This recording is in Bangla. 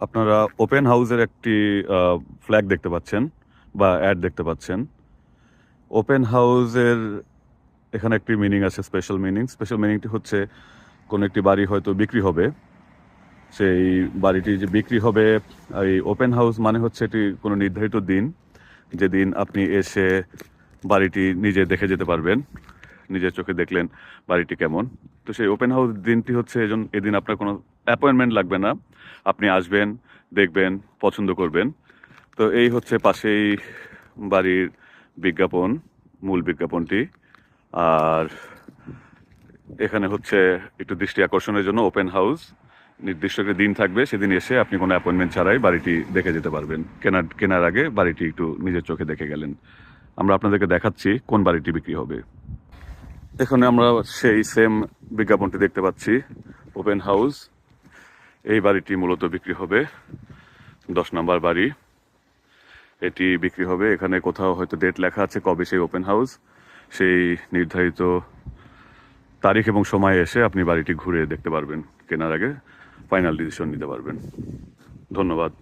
আপনারা ওপেন হাউসের একটি ফ্ল্যাগ দেখতে পাচ্ছেন বা অ্যাড দেখতে পাচ্ছেন। ওপেন হাউসের এখানে একটি মিনিং আছে, স্পেশাল মিনিংটি হচ্ছে কোনো একটি বাড়ি হয়তো বিক্রি হবে, সেই বাড়িটি যে বিক্রি হবে, এই ওপেন হাউস মানে হচ্ছে এটি কোনো নির্ধারিত দিন, যেদিন আপনি এসে বাড়িটি নিজে দেখে যেতে পারবেন, নিজের চোখে দেখলেন বাড়িটি কেমন। তো সেই ওপেন হাউস দিনটি হচ্ছে এদিন আপনার কোনো অ্যাপয়েন্টমেন্ট লাগবে না, আপনি আসবেন, দেখবেন, পছন্দ করবেন। তো এই হচ্ছে পাশেই বাড়ির বিজ্ঞাপন, মূল বিজ্ঞাপনটি। আর এখানে হচ্ছে একটু দৃষ্টি আকর্ষণের জন্য ওপেন হাউস, নির্দিষ্ট একটা দিন থাকবে, সেদিন এসে আপনি কোনো অ্যাপয়েন্টমেন্ট ছাড়াই বাড়িটি দেখে যেতে পারবেন। কেনার আগে বাড়িটি একটু নিজের চোখে দেখে গেলেন। আমরা আপনাদেরকে দেখাচ্ছি কোন বাড়িটি বিক্রি হবে। এখানে আমরা সেই সেম বিজ্ঞাপনটি দেখতে পাচ্ছি, ওপেন হাউস। এই বাড়িটি মূলত বিক্রি হবে, 10 নম্বর বাড়ি। এটি বিক্রি হবে, এখানে কোথাও হয়তো ডেট লেখা আছে কবে সেই ওপেন হাউস, সেই নির্ধারিত তারিখ এবং সময়ে এসে আপনি বাড়িটি ঘুরে দেখতে পারবেন, কেনার আগে ফাইনাল ডিসিশন নিতে পারবেন। ধন্যবাদ।